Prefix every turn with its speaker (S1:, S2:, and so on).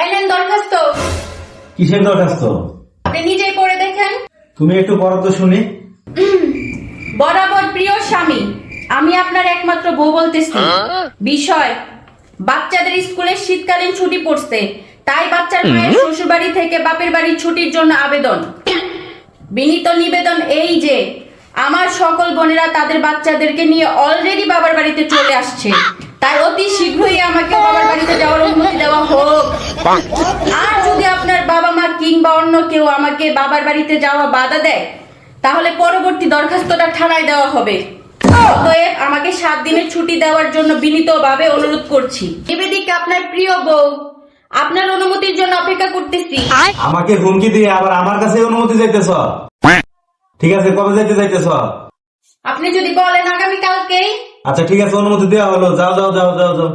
S1: এই নেন দরখাস্ত।
S2: কিসের দরখাস্ত?
S1: আপনি নিজেই পড়ে দেখেন।
S2: তুমি একটু পড়ো তো শুনি।
S1: বরাবর প্রিয় স্বামী, আমি আপনার একমাত্র বউ বলতেছি। বিষয়, বাচ্চাদের স্কুলের শীতকালীন ছুটি পড়ছে, তাই বাচ্চার মায়ের শ্বশুর বাড়ি থেকে বাপের বাড়ির ছুটির জন্য আবেদন। বিনীত নিবেদন এই যে আমার সকল বোনেরা তাদের বাচ্চাদেরকে নিয়ে অলরেডি বাবার বাড়িতে চলে আসছে, তাই অতি শীঘ্রই আমাকে বাবার বাড়িতে যাওয়ার অনুমতি দেওয়া হোক। আর যদি আপনার বাবা মা কিংবা অন্য কেউ আমাকে বাবার বাড়িতে যাওয়া বাধা দেয়, তাহলে পরবর্তী দরখাস্তটা থানায় দেওয়া হবে। অতএব আমাকে 7 দিনের ছুটি দেওয়ার জন্য বিনীতভাবে অনুরোধ করছি। নিবেদিকা, আপনার প্রিয় বউ, আপনার অনুমতির জন্য অপেক্ষা করতেছি।
S2: আমাকে হুমকি দিয়ে আবার আমার কাছে অনুমতি চাইতেছ? ঠিক আছে, কবে যাইতেছ?
S1: আপনি যদি বলেন আগামী কালকেই।
S2: আচ্ছা ঠিক আছে, অনুমতি দেওয়া হলো, যাও যাও যাও যাও যাও।